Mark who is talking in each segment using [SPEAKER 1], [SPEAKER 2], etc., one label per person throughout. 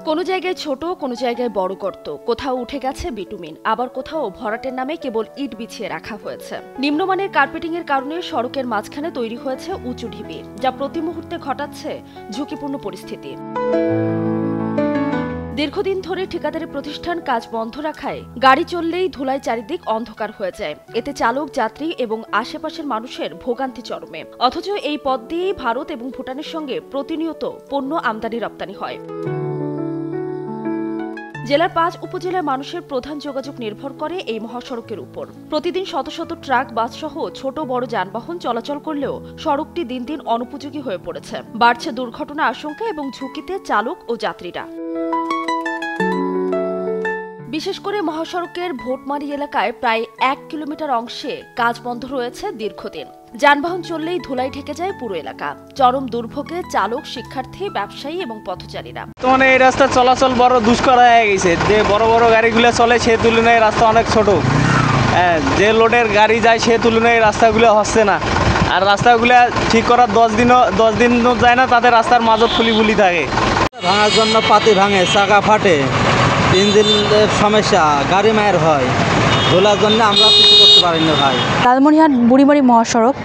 [SPEAKER 1] কোনো জায়গায় ছোট, কোনো জায়গায় বড় গর্ত, কোথাও উঠে গেছে বিটুমিন, আবার কোথাও ভরাটের নামে কেবল ইট বিছিয়ে রাখা হয়েছে। নিম্নমানের কার্পেটিং এর কারণে সড়কের মাঝখানে তৈরি হয়েছে উঁচু ঢিবি, যা প্রতি মুহূর্তে ঘটাচ্ছে ঝুঁকিপূর্ণ পরিস্থিতি। দীর্ঘদিন ধরে ঠিকাদারি প্রতিষ্ঠান কাজ বন্ধ রাখায় গাড়ি চললেই ধুলায় চারিদিক অন্ধকার হয়ে যায়। এতে চালক, যাত্রী এবং আশেপাশের মানুষের ভোগান্তি চরমে। অথচ এই পথ দিয়েই ভারত এবং ভুটানের সঙ্গে প্রতিনিয়ত পণ্য আমদানি রপ্তানি হয়। জেলার ৫ উপজেলার মানুষের প্রধান যোগাযোগ নির্ভর করে এই মহাসড়কের উপর। প্রতিদিন শত শত ট্রাক, বাস সহ ছোট বড় যানবাহন চলাচল করলেও সড়কটি দিন দিন অনুপযোগী হয়ে পড়েছে। বাড়ছে দুর্ঘটনা আশঙ্কা এবং ঝুঁকিতে চালক ও যাত্রীরা। বিশেষ করে মহাসড়কের ভোটমারি এলাকায় প্রায় ১ কিলোমিটার অংশে কাজ বন্ধ রয়েছে দীর্ঘদিন। যানবাহন চললেই ধুলায় ঢেকে যায় পুরো এলাকা। চরম দুর্ভোগে চালক, শিক্ষার্থী, ব্যবসায়ী এবং পথচারীরা।
[SPEAKER 2] এই রাস্তা চলাচল বড় দুষ্কর হয়ে গেছে। যে বড় বড় গাড়িগুলো চলে সে তুলনায় রাস্তা অনেক ছোট। যে লোডের গাড়ি যায় সে তুলনায় রাস্তাগুলো হচ্ছে না। আর রাস্তাগুলো ঠিক করার 10 দিন যায় না, তাদের রাস্তার মাঝত ফুলি থাকে।
[SPEAKER 3] ভাঙার জন্য পাতি ভাঙে, চাকা ফাটে, ইঞ্জিনের সমস্যা, গাড়ি মায়ের হয়। ধুলার জন্য আমরা কিছু করতে পারি না ভাই।
[SPEAKER 4] লালমনিরহাট বুড়িমারি মহাসড়ক,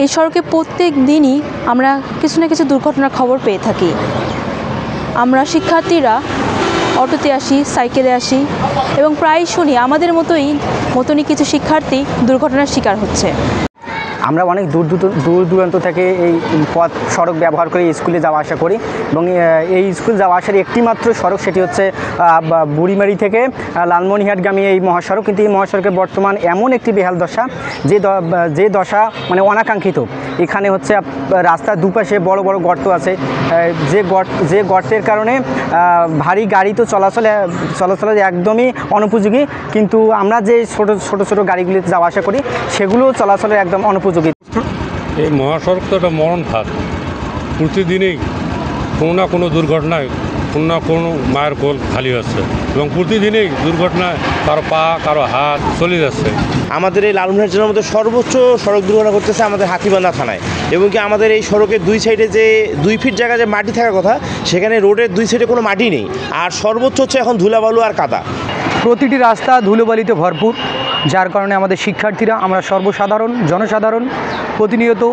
[SPEAKER 4] এই সড়কে প্রত্যেক দিনই আমরা কিছু না কিছু দুর্ঘটনার খবর পেয়ে থাকি। আমরা শিক্ষার্থীরা অটোতে আসি, সাইকেলে আসি এবং প্রায় শুনি আমাদের মতনই কিছু শিক্ষার্থী দুর্ঘটনার শিকার হচ্ছে।
[SPEAKER 5] আমরা অনেক দূর দূরান্ত থেকে এই পথ সড়ক ব্যবহার করে স্কুলে যাওয়া আসা করি এবং এই স্কুল যাওয়া আসার একটি মাত্র সড়ক, সেটি হচ্ছে বুড়িমারি থেকে লালমনিরহাটগামী এই মহাসড়ক। কিন্তু এই মহাসড়কের বর্তমান এমন একটি বেহাল দশা, যে দশা মানে অনাকাঙ্ক্ষিত। এখানে হচ্ছে রাস্তার দুপাশে বড় বড় গর্ত আছে, যে গর্তের কারণে ভারী গাড়ি তো চলাচলে একদমই অনুপযোগী। কিন্তু আমরা যে ছোট গাড়িগুলিতে যাওয়া আসা করি সেগুলো চলাচলের একদম অনুপযোগী।
[SPEAKER 6] এই মহাসড়ক তো একটা মরণ ফাঁদ। প্রতিদিনই কোনো না কোনো দুর্ঘটনায় কোনো না কোনো মায়ের কোল খালি হচ্ছে এবং প্রতিদিনই দুর্ঘটনায় কারো পা, কারো হাত চলে যাচ্ছে।
[SPEAKER 7] আমাদের এই লালমনিরহাট জেলার মধ্যে সর্বোচ্চ সড়ক দুর্ঘটনা ঘটতেছে আমাদের হাতিবান্ধা থানায়। এবং কি আমাদের এই সড়কের 2 সাইডে যে 2 ফিট জায়গা যে মাটি থাকার কথা, সেখানে রোডের 2 সাইডে কোনো মাটি নেই। আর সর্বোচ্চ হচ্ছে এখন ধুলাবালু আর কাদা।
[SPEAKER 5] প্রতিটি রাস্তা ধুলোবালিতে ভরপুর, যার কারণে আমাদের শিক্ষার্থীরা, আমরা সর্বসাধারণ জনসাধারণ প্রতিনিয়ত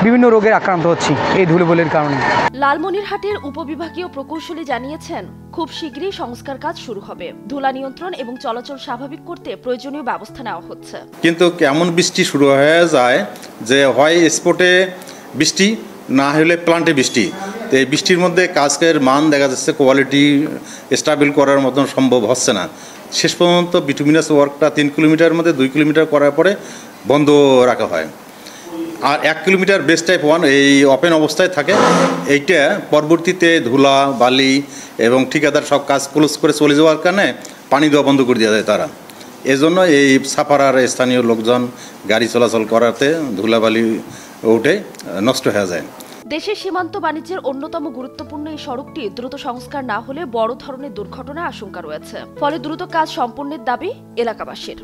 [SPEAKER 5] বিভিন্ন রোগের আক্রান্ত হচ্ছি এই ধুলোবালির কারণে।
[SPEAKER 1] লালমনিরহাটের উপবিভাগীয় প্রকৌশলী জানিয়েছেন, খুব শীঘ্রই সংস্কার কাজ শুরু হবে। ধুলা নিয়ন্ত্রণ এবং চলাচল স্বাভাবিক করতে প্রয়োজনীয় ব্যবস্থা নেওয়া হচ্ছে।
[SPEAKER 8] কিন্তু কেমন বৃষ্টি শুরু হয়ে যায় যে হয় স্পটে বৃষ্টি, না হলে প্লান্টে বৃষ্টি। তো এই বৃষ্টির মধ্যে কাজের মান দেখা যাচ্ছে কোয়ালিটি স্টেবল করার মতন সম্ভব হচ্ছে না। শেষ পর্যন্ত বিটুমিনাস ওয়ার্কটা 3 কিলোমিটারের মধ্যে 2 কিলোমিটার করার পরে বন্ধ রাখা হয়। আর 1 কিলোমিটার বেস টাইপ 1 এই ওপেন অবস্থায় থাকে। এইটা পরবর্তীতে ধুলা, বালি এবং ঠিকাদার সব কাজ ক্লোজ করে চলে যাওয়ার কারণে পানি দেওয়া বন্ধ করে দেওয়া যায় তারা। এজন্য এই সাফারার স্থানীয় লোকজন গাড়ি চলাচল করাতে ধুলাবালি উঠে নষ্ট হয়ে যায়।
[SPEAKER 1] দেশের সীমান্ত বাণিজ্যের অন্যতম গুরুত্বপূর্ণ এই সড়কটি দ্রুত সংস্কার না হলে বড় ধরনের দুর্ঘটনার আশঙ্কা রয়েছে। ফলে দ্রুত কাজ সম্পন্নের দাবি এলাকাবাসীর।